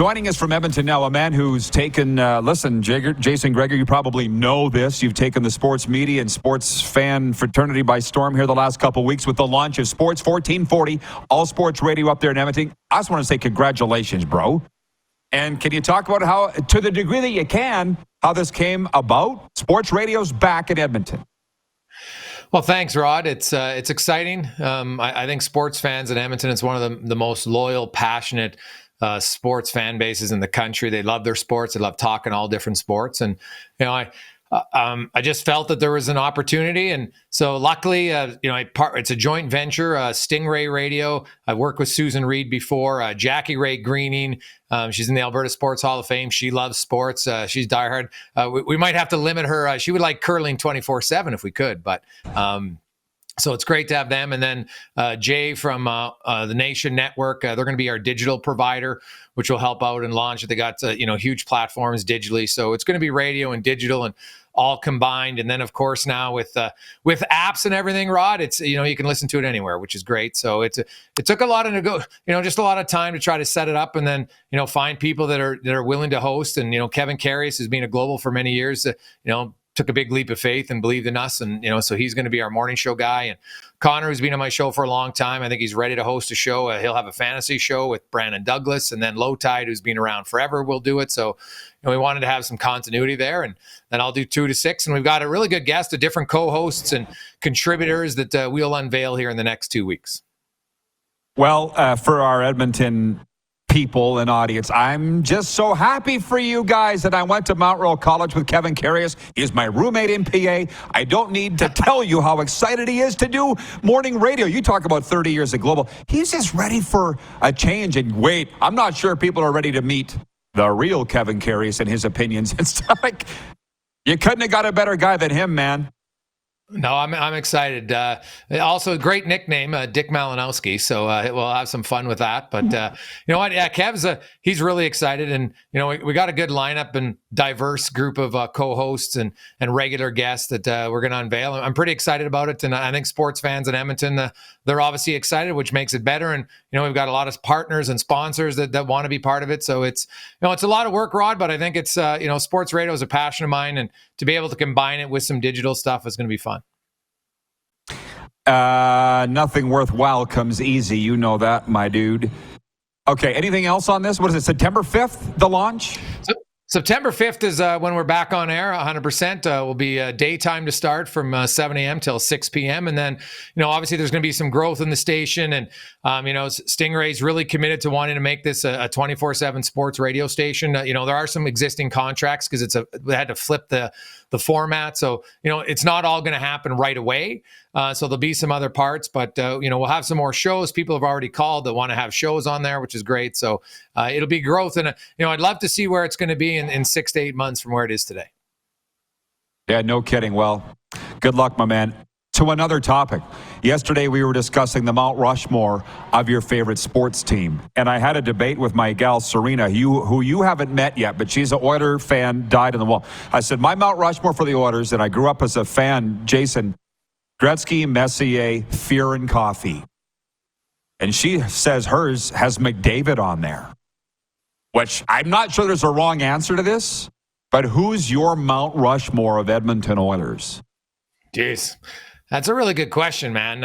Joining us from Edmonton now, a man who's taken, Jason Gregor, you probably know this. You've taken the sports media and sports fan fraternity by storm here the last couple of weeks with the launch of Sports 1440, all sports radio up there in Edmonton. I just want to say congratulations, bro. And can you talk about how, to the degree that you can, how this came about? Sports radio's back in Edmonton. Well, thanks, Rod. It's exciting. I think sports fans in Edmonton, it's one of the most loyal, passionate sports fan bases in the country. They love their sports. They love talking all different sports. And, I just felt that there was an opportunity. And so luckily, it's a joint venture, Stingray Radio. I've worked with Susan Reed before, Jackie Ray Greening. She's in the Alberta Sports Hall of Fame. She loves sports. She's diehard. We might have to limit her. She would like curling 24/7 if we could, but so it's great to have them. And then Jay from the Nation Network, they're going to be our digital provider, which will help out and launch it. They got huge platforms digitally, so it's going to be radio and digital and all combined. And then of course now with apps and everything, Rod, it's you can listen to it anywhere, which is great. So it took a lot of just a lot of time to try to set it up, and then find people that are willing to host. And Kevin Carius has been a global for many years. Took a big leap of faith and believed in us, and so he's going to be our morning show guy. And Connor, who's been on my show for a long time, I think he's ready to host a show. He'll have a fantasy show with Brandon Douglas, and then Low Tide, who's been around forever, will do it. So we wanted to have some continuity there, and then I'll do 2 to 6, and we've got a really good guest, of different co-hosts and contributors that we'll unveil here in the next 2 weeks. Well, for our Edmonton people and audience, I'm just so happy for you guys that I went to Mount Royal College with Kevin Carius. He's my roommate in PA. I don't need to tell you how excited he is to do morning radio. You talk about 30 years at Global. He's just ready for a change. And wait, I'm not sure people are ready to meet the real Kevin Carius and his opinions and stuff. Like, you couldn't have got a better guy than him, man. No, I'm excited. Also, a great nickname, Dick Malinowski. So we'll have some fun with that. But you know what? Yeah, Kev's he's really excited, and we got a good lineup and diverse group of co-hosts and regular guests that we're going to unveil. I'm pretty excited about it, and I think sports fans in Edmonton, they're obviously excited, which makes it better. And we've got a lot of partners and sponsors that want to be part of it. So it's it's a lot of work, Rod, but I think it's sports radio is a passion of mine, and to be able to combine it with some digital stuff is going to be fun. Nothing worthwhile comes easy. You know that, my dude. Okay, anything else on this? What is it, September 5th, the launch? September 5th is when we're back on air, 100%. Will be daytime to start from 7 a.m. till 6 p.m. And then, obviously there's going to be some growth in the station. And, Stingray's really committed to wanting to make this a 24/7 sports radio station. There are some existing contracts because they had to flip the format. So, it's not all going to happen right away. So there'll be some other parts, but, we'll have some more shows. People have already called that want to have shows on there, which is great. So it'll be growth. And, I'd love to see where it's going to be in 6 to 8 months from where it is today. Yeah, no kidding. Well, good luck, my man. To another topic. Yesterday, we were discussing the Mount Rushmore of your favorite sports team. And I had a debate with my gal, Serena, who you haven't met yet, but she's an Oiler fan, dyed in the wall. I said, my Mount Rushmore for the Oilers, and I grew up as a fan, Jason, Gretzky, Messier, Fear, and Coffee. And she says hers has McDavid on there, which I'm not sure there's a wrong answer to this, but who's your Mount Rushmore of Edmonton Oilers? Jeez. That's a really good question, man.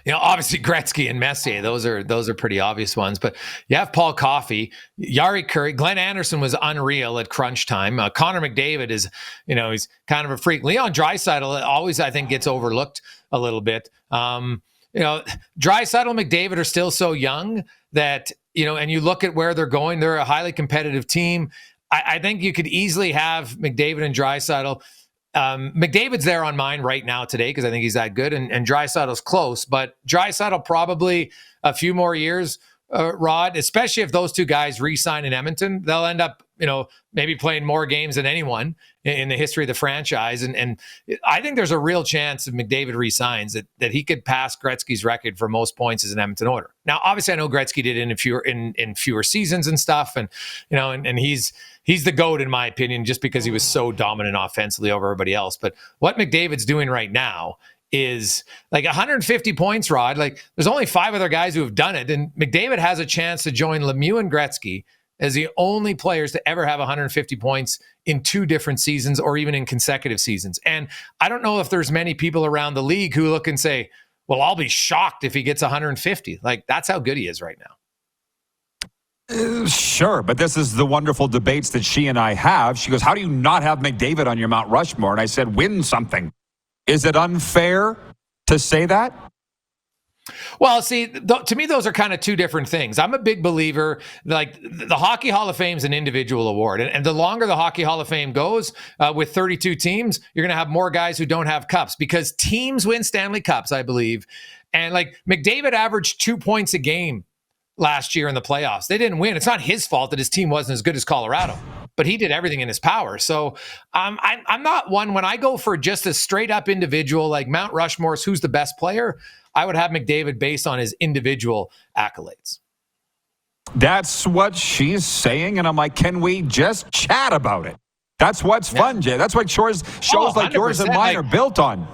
Obviously Gretzky and Messier, those are pretty obvious ones. But you have Paul Coffey, Yari Curry, Glenn Anderson was unreal at crunch time. Connor McDavid is, he's kind of a freak. Leon Draisaitl always, I think, gets overlooked a little bit. Draisaitl and McDavid are still so young that, and you look at where they're going, they're a highly competitive team. I think you could easily have McDavid and Draisaitl. McDavid's there on mine right now today because I think he's that good, and Draisaitl's close, but Draisaitl probably a few more years, Rod, especially if those two guys re-sign in Edmonton, they'll end up, maybe playing more games than anyone in the history of the franchise. And I think there's a real chance if McDavid re-signs that he could pass Gretzky's record for most points as an Edmonton Oiler. Now, obviously, I know Gretzky did it in fewer seasons and stuff, and and he's the GOAT in my opinion, just because he was so dominant offensively over everybody else. But what McDavid's doing right now is like 150 points, Rod. Like, there's only 5 other guys who have done it, and McDavid has a chance to join Lemieux and Gretzky as the only players to ever have 150 points in 2 different seasons or even in consecutive seasons. And I don't know if there's many people around the league who look and say, well, I'll be shocked if he gets 150. Like, that's how good he is right now. Sure, but this is the wonderful debates that she and I have. She goes, how do you not have McDavid on your Mount Rushmore? And I said, win something. Is it unfair to say that? Well, see, to me, those are kind of 2 different things. I'm a big believer, like the Hockey Hall of Fame is an individual award. And the longer the Hockey Hall of Fame goes with 32 teams, you're going to have more guys who don't have cups because teams win Stanley Cups, I believe. And like McDavid averaged 2 points a game last year in the playoffs. They didn't win. It's not his fault that his team wasn't as good as Colorado, but he did everything in his power. So I'm not one, when I go for just a straight up individual, like Mount Rushmore's who's the best player, I would have McDavid based on his individual accolades. That's what she's saying. And I'm like, can we just chat about it? That's what's fun, Jay. That's what shows like yours and mine are built on.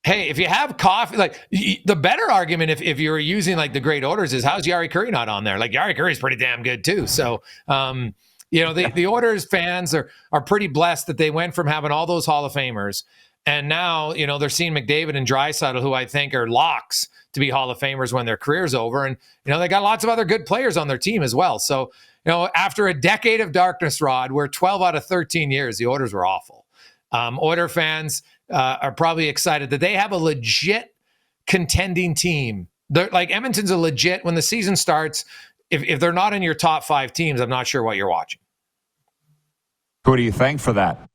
Hey, if you have coffee, like the better argument, if you're using like the great orders, is how's Jari Kurri not on there? Like Jari Kurri's pretty damn good too. So, the Oilers fans are pretty blessed that they went from having all those Hall of Famers, and now they're seeing McDavid and Draisaitl, who I think are locks to be Hall of Famers when their career's over, and they got lots of other good players on their team as well. So, after a decade of darkness, Rod, where 12 out of 13 years the Oilers were awful, Oilers fans are probably excited that they have a legit contending team. They're like Edmonton's a legit, when the season starts, if they're not in your top 5 teams, I'm not sure what you're watching. Who do you thank for that?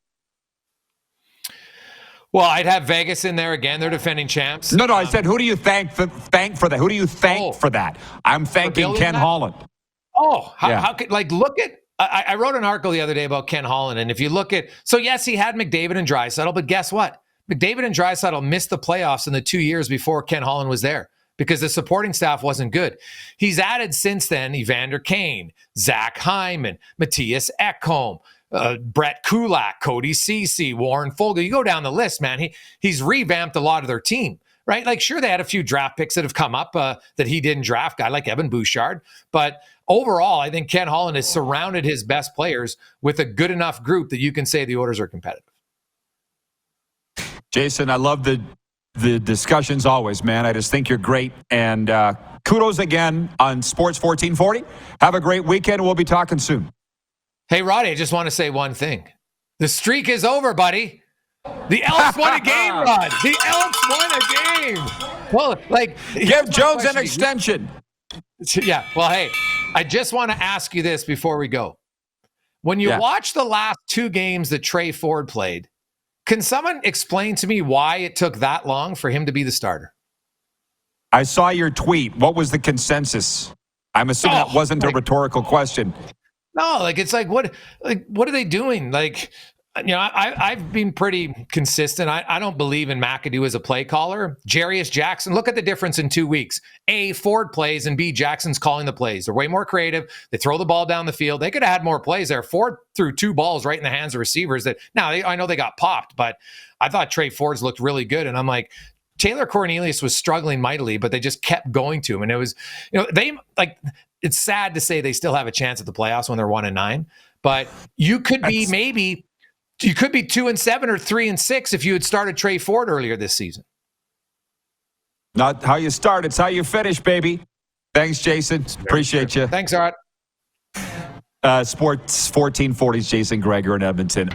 Well, I'd have Vegas in there again. They're defending champs. No, I said, who do you thank for that? Who do you thank for that? I'm thanking Ken Holland. Oh, how could, like, look at, I wrote an article the other day about Ken Holland, and if you look at, so yes, he had McDavid and Draisaitl, but guess what? McDavid and Draisaitl missed the playoffs in the 2 years before Ken Holland was there because the supporting staff wasn't good. He's added since then Evander Kane, Zach Hyman, Matthias Ekholm, Brett Kulak, Cody Ceci, Warren Foegele. You go down the list, man. He's revamped a lot of their team, right? Like, sure, they had a few draft picks that have come up that he didn't draft, guy like Evan Bouchard, but overall, I think Ken Holland has surrounded his best players with a good enough group that you can say the Oilers are competitive. Jason, I love the discussions always, man. I just think you're great. And kudos again on Sports 1440. Have a great weekend. We'll be talking soon. Hey, Roddy, I just want to say one thing. The streak is over, buddy. The Elks won a game, Rod. The Elks won a game. Well, like, give Jones an extension. Yeah. Well, hey, I just want to ask you this before we go. When you watch the last 2 games that Trey Ford played, can someone explain to me why it took that long for him to be the starter? I saw your tweet. What was the consensus? I'm assuming that wasn't a rhetorical question. No, like, it's like, what are they doing? Like, I've been pretty consistent. I don't believe in McAdoo as a play caller. Jarius Jackson, look at the difference in 2 weeks. A, Ford plays, and B, Jackson's calling the plays. They're way more creative. They throw the ball down the field. They could have had more plays there. Ford threw 2 balls right in the hands of receivers that, now I know they got popped, but I thought Trey Ford's looked really good. And I'm like, Taylor Cornelius was struggling mightily, but they just kept going to him. And it was, it's sad to say they still have a chance at the playoffs when they're 1-9, but you could be you could be 2-7 or 3-6 if you had started Trey Ford earlier this season. Not how you start, it's how you finish, baby. Thanks, Jason. Appreciate you. Thanks, Art. Sports 1440's Jason Gregor in Edmonton.